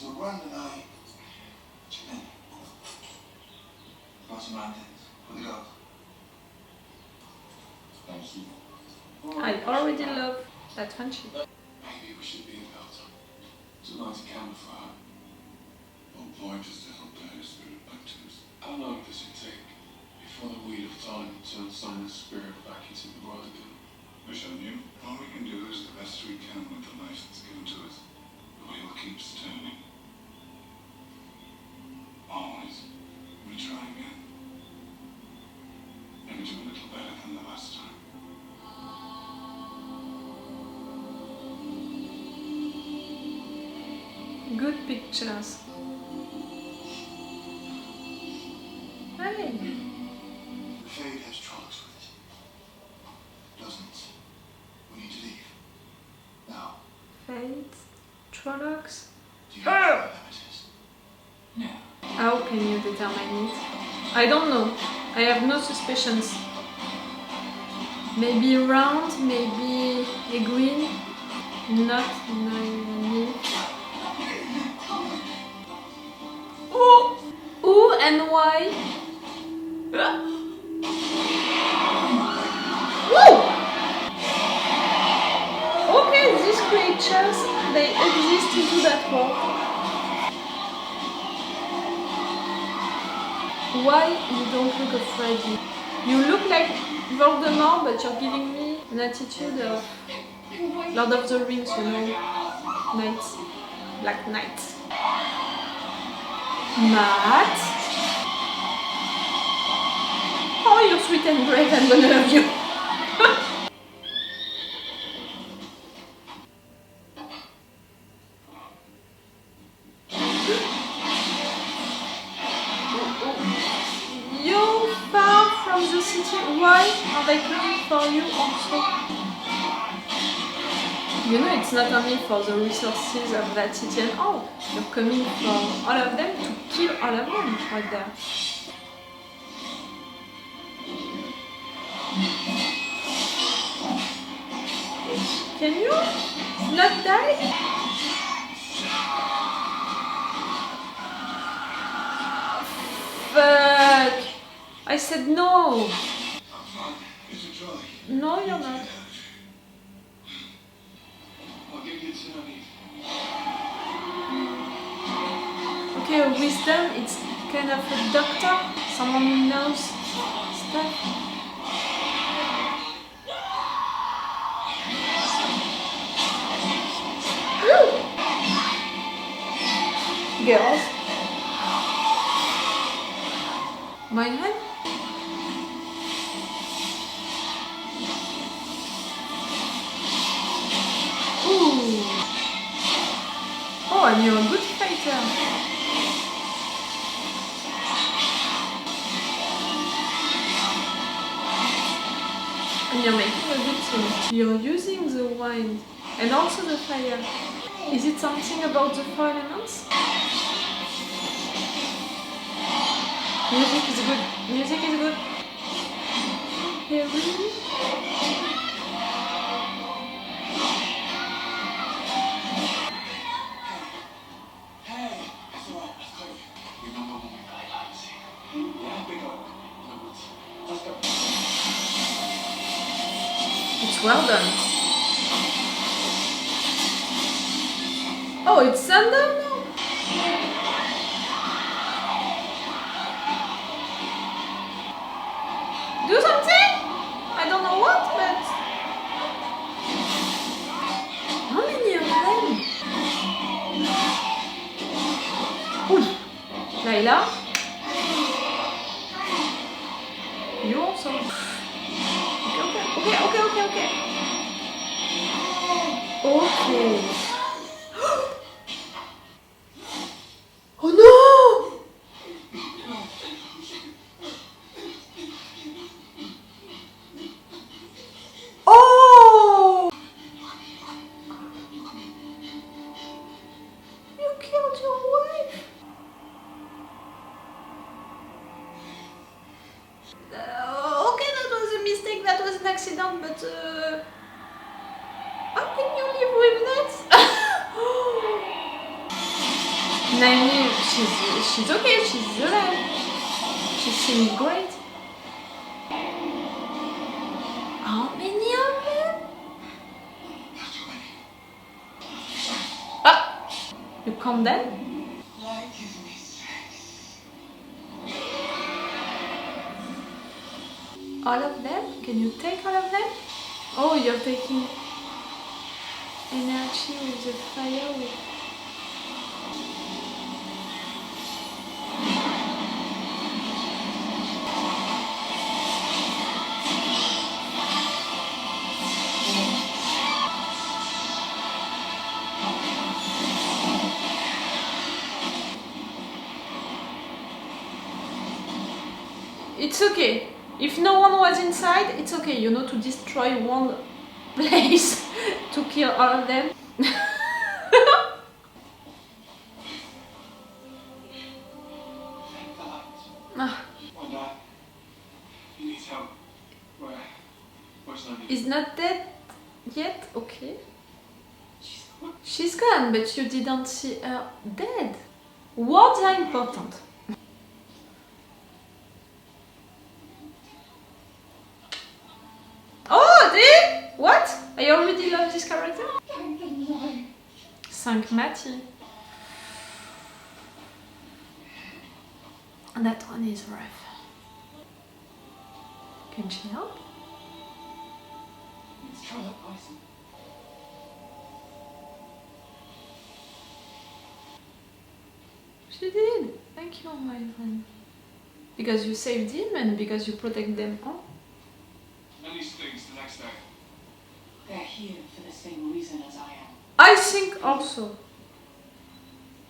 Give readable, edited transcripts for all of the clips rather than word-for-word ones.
I already love that friendship. Maybe we should be about tonight to camouflage. Or point us to help guide us spirit back to us. How long does it take before the wheel of time turns someone's spirit back into the world again? Wish I knew. All we can do is the best we can with the life that's given to us. The wheel keeps turning. Always. We try again. Maybe do a little better than the last time. Good pictures. Hey. Fate has Trollocs with it. Doesn't it? We need to leave. Now. Fate. Trollocs. Do you know where that is? No. How can you determine it? I don't know. I have no suspicions. Maybe round, maybe a green. Not naive. Who and why? Woo! Okay, these creatures, they exist into that world. Why you don't look afraid? You look like Voldemort, but you're giving me an attitude of Lord of the Rings, you know, knights, Black Knight. Matt? Oh, you're sweet and brave, I'm gonna love you. You're far from the city. Why are they coming for you also? You know, it's not only for the resources of that city and all. You're coming for all of them to kill all of them right there. Can you not die? Fuck! I said no! No, you're not. Okay, wisdom, it's kind of a doctor, someone who knows stuff. Girls. My hand? Ooh. Oh, and you're a good fighter. And you're making a good team. You're using the wind and also the fire. Is it something about the four elements? Music is good. Music is good. Here we It's well done. Oh, it's sundown now? Do something? I don't know what, but... How many of them? Ooh. Layla? You also? Okay. Okay. Oh no! Oh! You killed your wife? Okay, that was a mistake, that was an accident, but how can you live with that? Nynaeve, she's okay, she's alive. She sings great. How many of them? Not too many. Ah! You count them? Light gives me strength. All of them? Can you take all of them? Oh, you're taking energy with the fire with... It's okay. If no one was inside, it's okay, you know, to destroy one place to kill all of them. Thank the light. Ah, When he needs help. Where's Nynaeve? he's not dead yet? Okay. She's gone, but you didn't see her dead. Words are important. Oh, dear! What? I already love this character? Thank Matty. That one is rough. Can she help? Let's try that poison. She did. Thank you, my friend. Because you saved him and because you protect them all. Ellie's things the next day. They're here for the same reason as I am. I think also.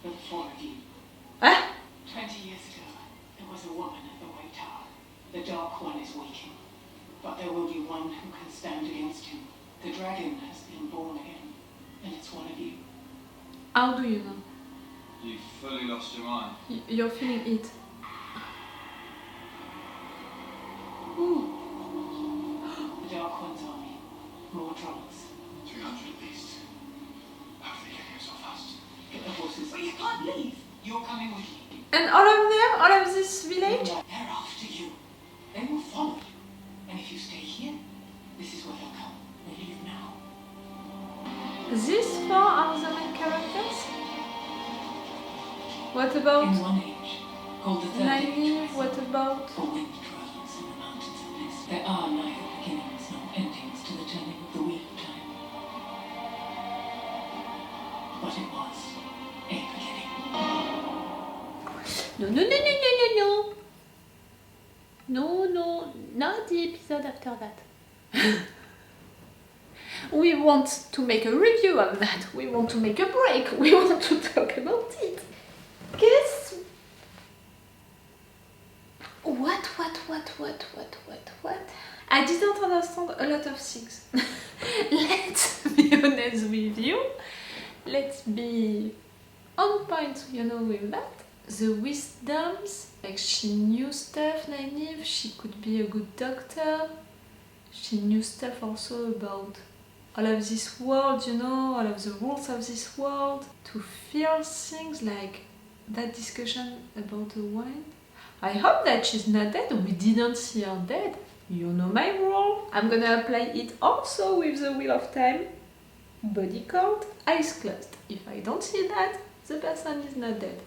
For the four of you. Eh? 20 years ago, there was a woman at the White Tower. The Dark One is weakening, but there will be one who can stand against him. The dragon has been born again, and it's one of you. How do you know? You've fully lost your mind. You're feeling it. Ooh. The Dark One's army. More trolls. 300 at least. How are they getting here so fast? Get the horses. But you can't leave. You're coming with me. And all of them? All of this village? They're after you. They will follow you. And if you stay here, this is where they'll come. We leave now. These four are the main characters? What In about one age, called the Third Age, Nynaeve? What about... for wind dwellers in the mountains of bliss, there are neither beginnings nor endings to the turning of the wheel of time. But it was a beginning. No, no, no, no, no, no, no. No, no, not the episode after that. We want to make a review of that. We want to make a break. We want to talk about it. Guess what? I didn't understand a lot of things. Let's be honest with you. Let's be on point, you know, with that. The wisdoms, like she knew stuff, Nynaeve, she could be a good doctor. She knew stuff also about all of this world, you know, all of the rules of this world. To feel things like that discussion about the wine. I hope that she's not dead. We didn't see her dead. You know my rule. I'm gonna apply it also with the Wheel of Time. Body count, eyes closed. If I don't see that, the person is not dead.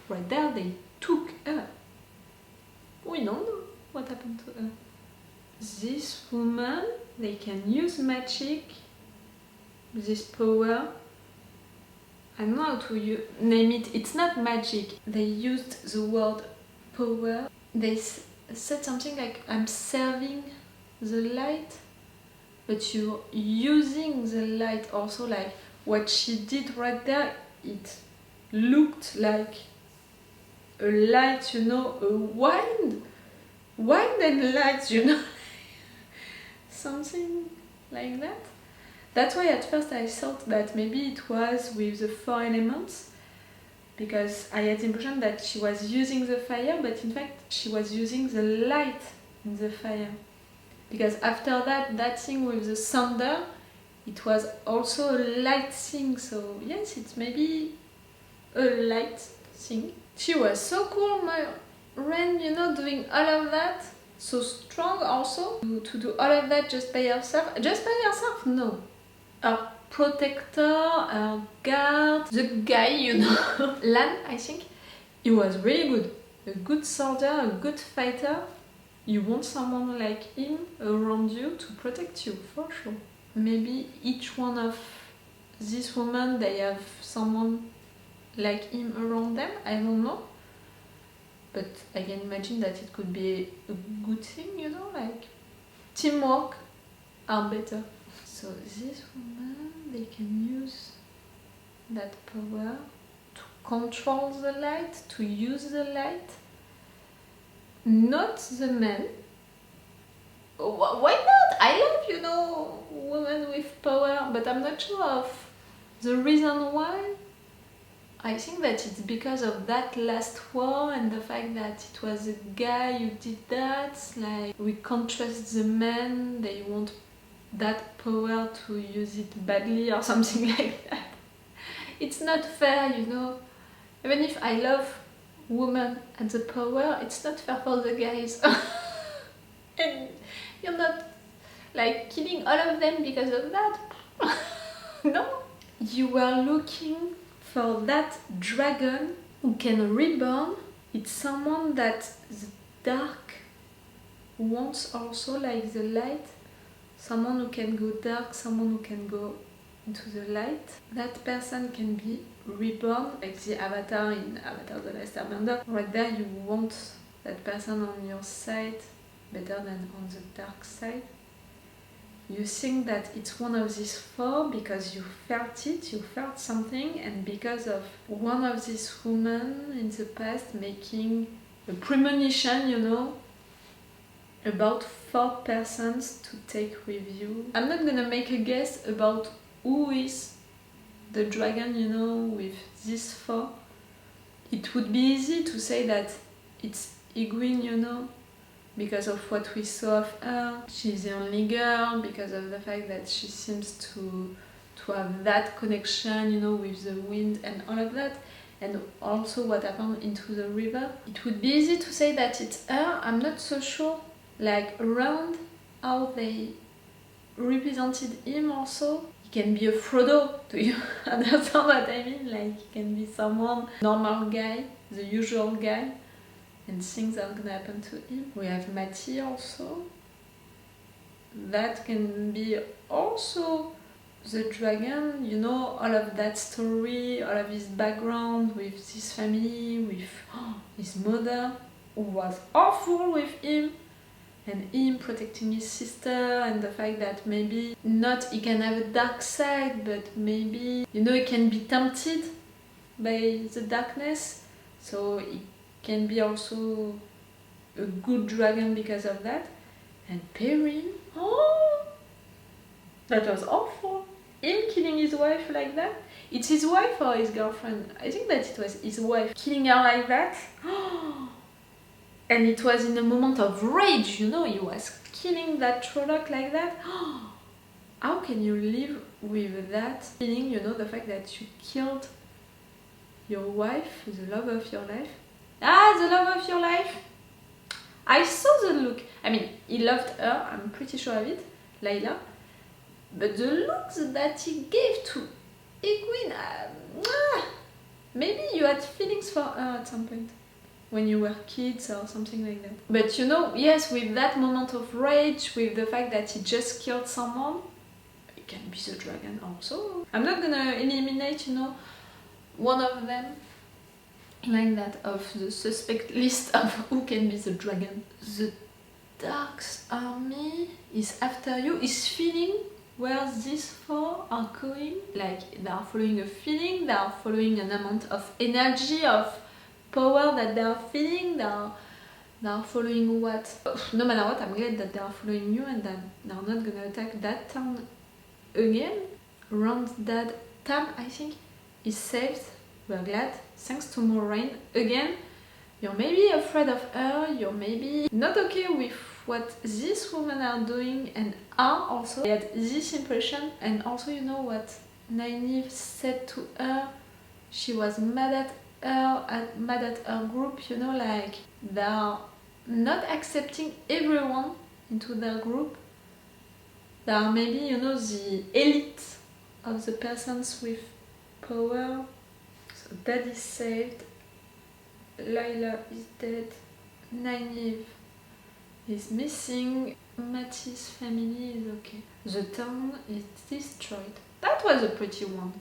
Right there, they took her. We don't know what happened to her. This woman, they can use magic, this power. I don't know how to name it. It's not magic. They used the word power. They said something like, I'm serving the light, but you're using the light also. Like what she did right there, it looked like a light, you know, a wine and light, you know. Something like that. That's why at first I thought that maybe it was with the four elements, because I had the impression that she was using the fire, but in fact she was using the light in the fire. Because after that thing with the thunder, it was also a light thing, so yes, it's maybe a light thing. She was so cool, my Ren, you know, doing all of that. So strong also. To do all of that just by herself. Just by herself? No. Her protector, her guard, the guy, you know. Lan, I think, he was really good. A good soldier, a good fighter. You want someone like him around you to protect you, for sure. Maybe each one of these women, they have someone like him around them, I don't know. But I can imagine that it could be a good thing, you know, like teamwork are better. So these women, they can use that power to control the light, to use the light. Not the men. Why not? I love, you know, women with power, but I'm not sure of the reason why. I think that it's because of that last war and the fact that it was a guy who did that. Like, we can't trust the men, they want that power to use it badly or something like that. It's not fair, you know. Even if I love women and the power, it's not fair for the guys. And you're not like killing all of them because of that. No. You were looking for that dragon who can reborn. It's someone that the dark wants also, like the light. Someone who can go dark, someone who can go into the light. That person can be reborn, like the Avatar in Avatar The Last Airbender. Right there you want that person on your side better than on the dark side. You think that it's one of these four because you felt it, you felt something, and because of one of these women in the past making a premonition, you know, about 4 persons to take with you. I'm not gonna make a guess about who is the dragon, you know, with these 4. It would be easy to say that it's Egwene, you know, because of what we saw of her. She's the only girl, because of the fact that she seems to have that connection, you know, with the wind and all of that, and also what happened into the river. It would be easy to say that it's her. I'm not so sure, like, around how they represented him also. He can be a Frodo, do you understand what I mean? Like, he can be someone, normal guy, the usual guy, and things are gonna happen to him. We have Mati also. That can be also the dragon, you know, all of that story, all of his background with his family, with his mother, who was awful with him, and him protecting his sister, and the fact that maybe not he can have a dark side, but maybe, you know, he can be tempted by the darkness, so he can be also a good dragon because of that. And Perrin, oh, that was awful. Him killing his wife like that. It's his wife or his girlfriend? I think that it was his wife. Killing her like that. And it was in a moment of rage, you know, he was killing that Trolloc like that. How can you live with that feeling, you know, the fact that you killed your wife, the love of your life? Ah, the love of your life! I saw the look. I mean, he loved her, I'm pretty sure of it, Layla. But the looks that he gave to Egwene, maybe you had feelings for her at some point, when you were kids or something like that. But you know, yes, with that moment of rage, with the fact that he just killed someone, it can be the dragon also. I'm not gonna eliminate, you know, one of them like that of the suspect list of who can be the dragon. The Dark's army is after you, is feeling where these 4 are going. Like, they are following a feeling, they are following an amount of energy, of power that they are feeling, they are following what? No matter what, I'm glad that they are following you and that they are not gonna attack that town again. Around that town, I think, is saved. We're glad. Thanks to Moiraine. Again, you're maybe afraid of her, you're maybe not okay with what these women are doing and are also. I had this impression, and also, you know what Nynaeve said to her, she was mad at mad at her group, you know, like they are not accepting everyone into their group. They are maybe, you know, the elite of the persons with power. So Dad is saved, Lila is dead, Nynaeve is missing, Matty's family is okay. The town is destroyed. That was a pretty one.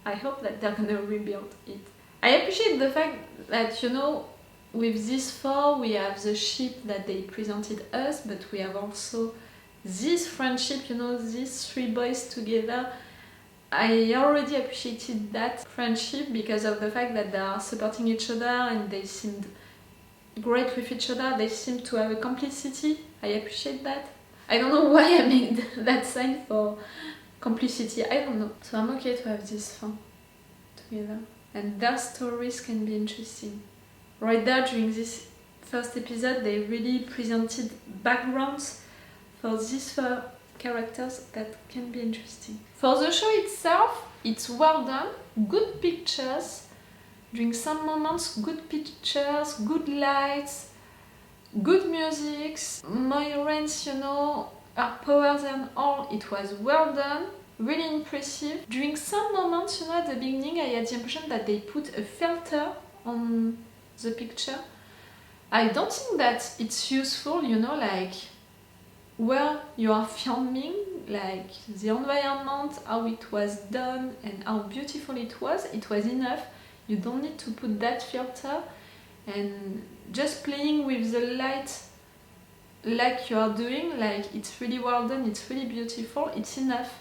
I hope that they're gonna rebuild it. I appreciate the fact that, you know, with these 4 we have the ship that they presented us, but we have also this friendship, you know, these 3 boys together. I already appreciated that friendship because of the fact that they are supporting each other and they seemed great with each other. They seem to have a complicity. I appreciate that. I don't know why I made that sign for complicity. I don't know. So I'm okay to have this fun together. And their stories can be interesting. Right there during this first episode, they really presented backgrounds for these 4 characters that can be interesting. For the show itself, it's well done, good pictures. During some moments, good pictures, good lights, good music. Moiraine, you know, her powers and all, it was well done, really impressive. During some moments, you know, at the beginning, I had the impression that they put a filter on the picture. I don't think that it's useful, you know, like where you are filming, like the environment, how it was done and how beautiful it was enough. You don't need to put that filter, and just playing with the light like you are doing, like it's really well done, it's really beautiful, it's enough.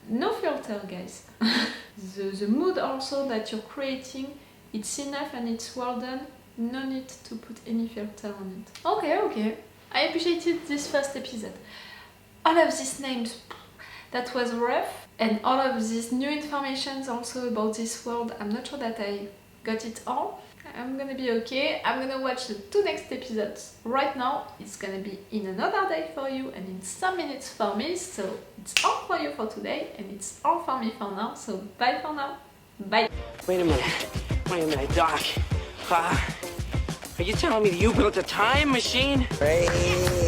No filter, guys. the mood also that you're creating, it's enough and it's well done. No need to put any filter on it. Okay. I appreciated this first episode. All of these names, that was rough. And all of these new informations also about this world, I'm not sure that I got it all. I'm gonna be okay. I'm gonna watch the 2 next episodes right now. It's gonna be in another day for you and in some minutes for me. So it's all for you for today and it's all for me for now. So bye for now. Bye. Wait a minute, Doc. Are you telling me that you built a time machine? Right.